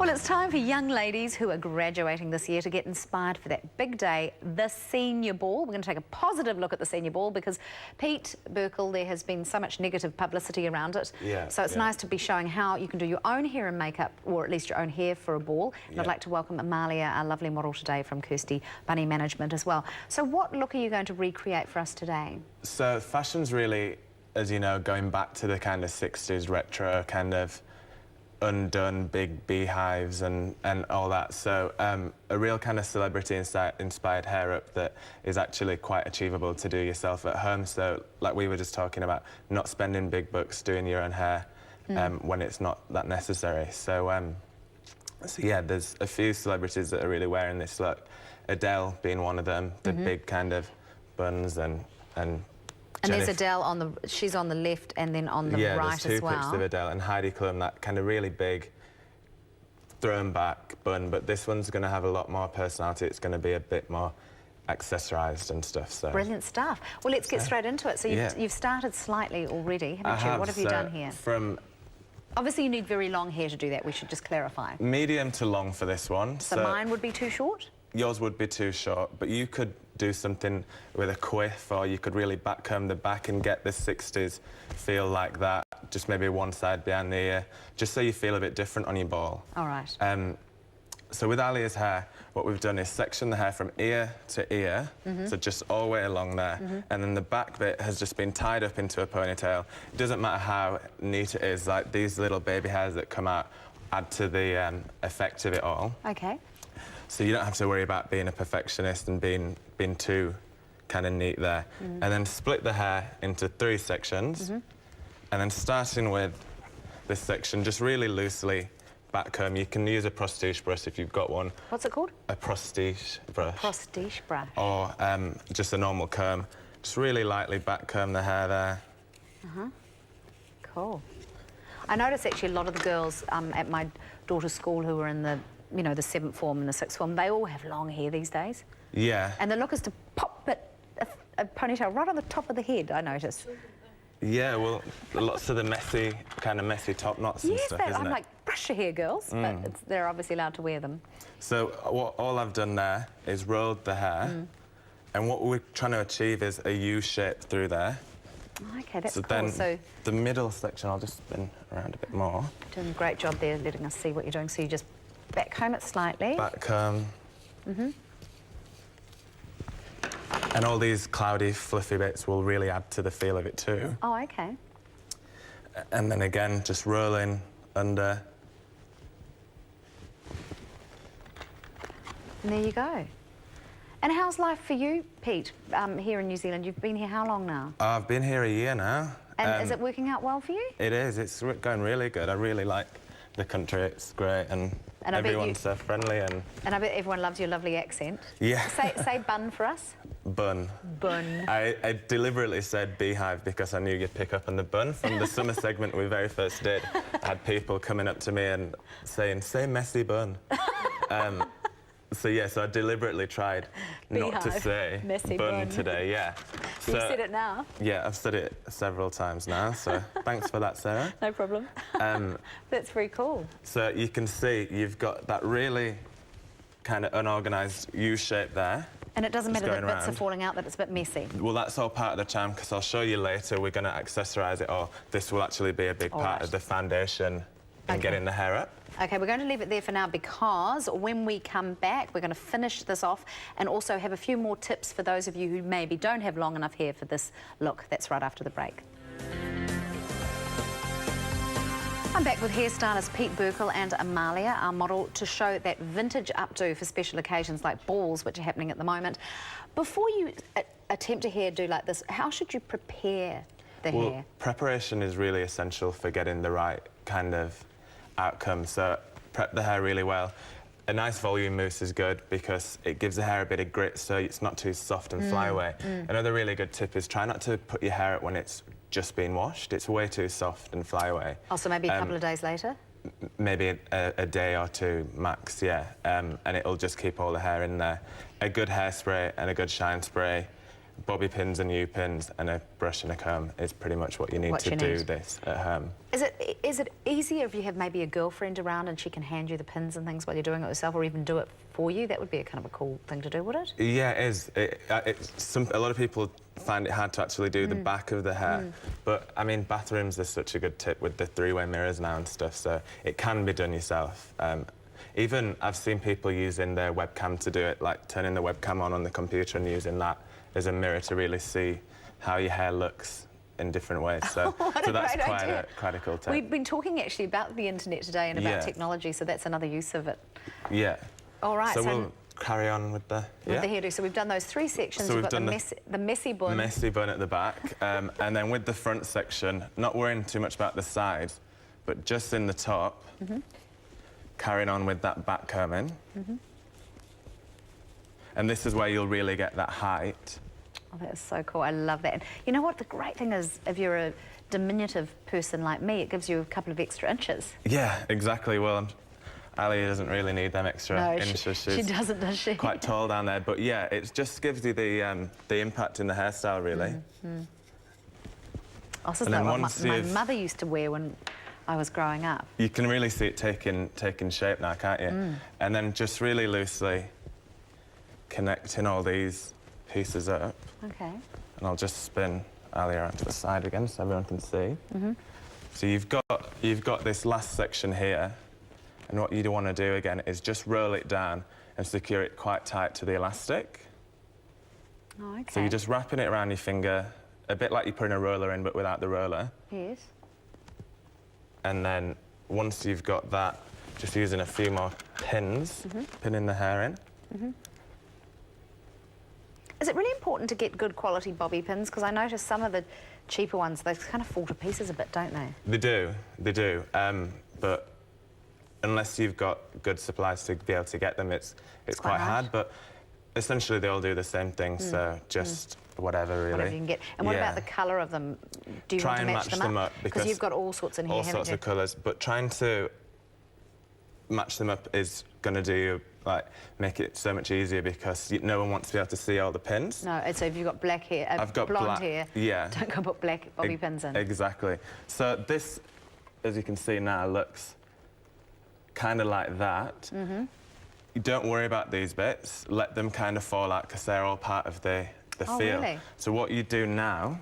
Well, it's time for young ladies who are graduating this year to get inspired for that big day, the senior ball. We're going to take a positive look at the senior ball because Pete Burkill, there has been so much negative publicity around it. So it's nice to be showing how you can do your own hair and makeup, or at least your own hair for a ball. And I'd like to welcome Amalia, our lovely model today from Kirsty Bunny Management as well. So what look are you going to recreate for us today? So fashion's really, as you know, going back to the kind of 60s retro kind of undone big beehives and all that. So a real kind of celebrity inspired hair up that is actually quite achievable to do yourself at home. So like we were just talking about, not spending big bucks doing your own hair when it's not that necessary. So so yeah, there's a few celebrities that are really wearing this look. Adele being one of them, the big kind of buns and there's Adele on the, she's on the left and then on the right as well. Yeah, there's two pics of Adele, and Heidi Klum, that kind of really big thrown back bun, but this one's going to have a lot more personality. It's going to be a bit more accessorised and stuff. So brilliant stuff. Well, let's get straight into it. So you've started slightly already, haven't you? What have you done here? Obviously you need very long hair to do that, we should just clarify. Medium to long for this one. So mine would be too short? Yours would be too short, but you could do something with a quiff, or you could really backcomb the back and get the 60s feel like that, just maybe one side behind the ear, just so you feel a bit different on your ball. All right. So with Alia's hair, what we've done is section the hair from ear to ear, so just all the way along there, and then the back bit has just been tied up into a ponytail. It doesn't matter how neat it is, like these little baby hairs that come out add to the effect of it all. Okay. So you don't have to worry about being a perfectionist and being too kind of neat there. And then split the hair into 3 sections, and then starting with this section, just really loosely backcomb. You can use a prostige brush if you've got one. What's it called? A prostige brush. Prostige brush. Or just a normal comb. Just really lightly backcomb the hair there. Cool. I notice actually a lot of the girls at my daughter's school who were in the the 7th form and the 6th form, they all have long hair these days. Yeah. And the look is to pop a ponytail right on the top of the head, I notice. Yeah, well, lots of the messy top knots and stuff, isn't it? I'm like, brush your hair, girls, but they're obviously allowed to wear them. So all I've done there is rolled the hair, and what we're trying to achieve is a U shape through there. Okay, that's cool. Then so the middle section, I'll just spin around a bit more. Doing a great job there, letting us see what you're doing. So you just backcomb it slightly. Backcomb. And all these cloudy, fluffy bits will really add to the feel of it too. Oh, okay. And then again, just rolling under. And there you go. And how's life for you, Pete, here in New Zealand? You've been here how long now? I've been here a year now. And is it working out well for you? It is. It's going really good. I really like the country. It's great, and everyone's so friendly. And I bet everyone loves your lovely accent. Yeah. Say bun for us. Bun. Bun. I deliberately said beehive because I knew you'd pick up on the bun. From the summer segment we very first did, I had people coming up to me and saying, say messy bun. So yeah, so I deliberately tried not to say messy bun today, yeah. So, you've said it now? Yeah, I've said it several times now, so thanks for that, Sarah. No problem. That's very cool. So you can see you've got that really kind of unorganised U shape there. And it doesn't matter that bits are falling out, that it's a bit messy? Well, that's all part of the charm, because I'll show you later we're going to accessorise it all. This will actually be a big part of the foundation and getting the hair up. OK, we're going to leave it there for now because when we come back, we're going to finish this off and also have a few more tips for those of you who maybe don't have long enough hair for this look. That's right after the break. I'm back with hairstylist Pete Burkill and Amalia, our model, to show that vintage updo for special occasions like balls, which are happening at the moment. Before you attempt a hairdo like this, how should you prepare the hair? Preparation is really essential for getting the right kind of outcome, so prep the hair really well. A nice volume mousse is good because it gives the hair a bit of grit so it's not too soft and fly away. Another really good tip is try not to put your hair out when it's just been washed. It's way too soft and fly away. Oh, so maybe a couple of days later? Maybe a day or two max, yeah. And it'll just keep all the hair in there. A good hairspray and a good shine spray bobby pins and U-pins and a brush and a comb is pretty much what you need to do this at home. Is it easier if you have maybe a girlfriend around and she can hand you the pins and things while you're doing it yourself, or even do it for you? That would be a kind of a cool thing to do, would it? Yeah, it is. A lot of people find it hard to actually do the back of the hair, but I mean, bathrooms are such a good tip with the three-way mirrors now and stuff, so it can be done yourself. Even I've seen people using their webcam to do it, like turning the webcam on the computer and using that as a mirror to really see how your hair looks in different ways. So, so that's quite a cool tip. We've been talking actually about the internet today and about technology, so that's another use of it. Yeah. All right. So we'll carry on with the hairdo. So we've done those three sections. So we've got the messy bun. Messy bun at the back, and then with the front section, not worrying too much about the sides, but just in the top. Carrying on with that back combing. And this is where you'll really get that height. Oh, that is so cool. I love that. And you know what? The great thing is, if you're a diminutive person like me, it gives you a couple of extra inches. Yeah, exactly. Well, Ali doesn't really need them extra inches. She doesn't, does she? Quite tall down there. But yeah, it just gives you the impact in the hairstyle, really. Oh, this is like what my mother used to wear when I was growing up. You can really see it taking shape now, can't you? And then just really loosely connecting all these pieces up. Okay. And I'll just spin Ali around to the side again so everyone can see. So you've got this last section here, and what you want to do again is just roll it down and secure it quite tight to the elastic. Oh, okay. So you're just wrapping it around your finger, a bit like you're putting a roller in but without the roller. Yes. And then once you've got that, just using a few more pins, pinning the hair in. Is it really important to get good quality bobby pins? Because I notice some of the cheaper ones, they kind of fall to pieces a bit, don't they? They do. But unless you've got good supplies to be able to get them, it's quite hard. But essentially they all do the same thing, so just whatever, really. Whatever you can get. And what about the colour of them? Do you want to match them up? Because you've got all sorts in here, haven't you? All sorts of colours, but trying to match them up is going to do, like, make it so much easier because no one wants to be able to see all the pins. No, and so if you've got black hair, I've got blonde hair, yeah. Don't go put black bobby pins in. Exactly. So this, as you can see now, looks kind of like that. You don't worry about these bits. Let them kind of fall out because they're all part of the feel. Really? So what you do now,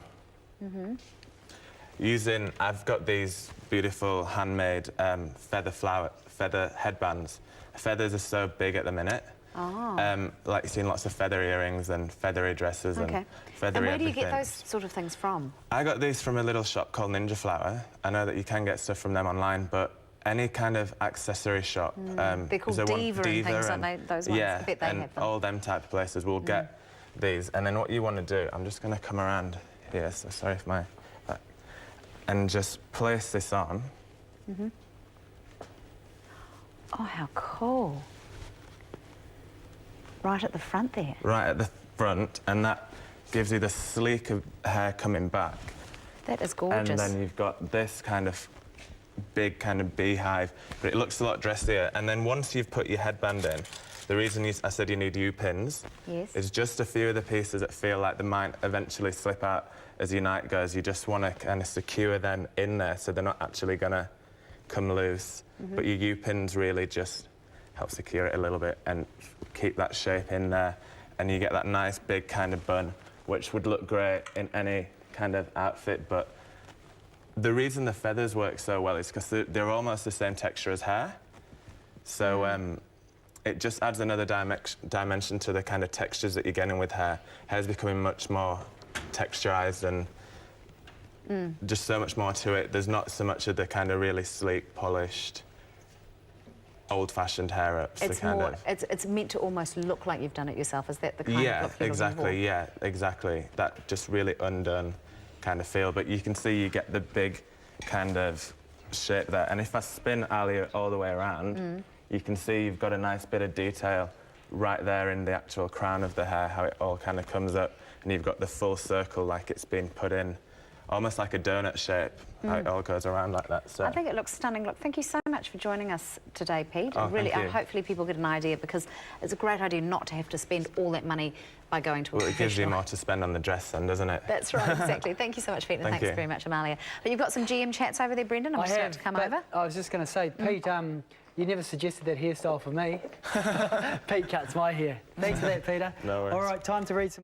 I've got these beautiful handmade feather headbands. Feathers are so big at the minute. Like you've seen lots of feather earrings and feathery dresses and feathery And where do you everything. get those sort of things from? I got these from a little shop called Ninja Flower. I know that you can get stuff from them online, but any kind of accessory shop. They're called Diva and things, aren't they? Those ones. Yeah, I bet they and have them. all them type of places will get these. And then what you want to do, I'm just going to come around here, so sorry if my... and just place this on. Oh, how cool. Right at the front there. Right at the front, and that gives you the sleek of hair coming back. That is gorgeous. And then you've got this kind of big kind of beehive, but it looks a lot dressier. And then once you've put your headband in, the reason I said you need U-pins is just a few of the pieces that feel like they might eventually slip out as your night goes. You just want to kind of secure them in there so they're not actually going to come loose. But your U-pins really just help secure it a little bit and keep that shape in there. And you get that nice big kind of bun, which would look great in any kind of outfit. But the reason the feathers work so well is because they're almost the same texture as hair. So it just adds another dimension to the kind of textures that you're getting with hair. Hair's becoming much more texturized and just so much more to it. There's not so much of the kind of really sleek, polished, old-fashioned hair ups. It's meant to almost look like you've done it yourself. Is that the kind of look you're looking for? Yeah, exactly. That just really undone kind of feel. But you can see you get the big kind of shape there. And if I spin Ali all the way around, you can see you've got a nice bit of detail right there in the actual crown of the hair, how it all kind of comes up. And you've got the full circle like it's been put in almost like a donut shape. How it all goes around like that. So I think it looks stunning. Look, thank you so much for joining us today, Pete. Oh, really, thank you. hopefully people get an idea, because it's a great idea not to have to spend all that money by going to a well, it gives you professional. more to spend on the dress then, doesn't it? That's right, exactly. Thank you so much, Pete, and Thank thanks you. very much, Amalia. But you've got some GM chats over there, Brendan. I'm just about to come over. I was just going to say, Pete, you never suggested that hairstyle for me. Pete cuts my hair. Thanks for that, Peter. No worries. All right, time to read some...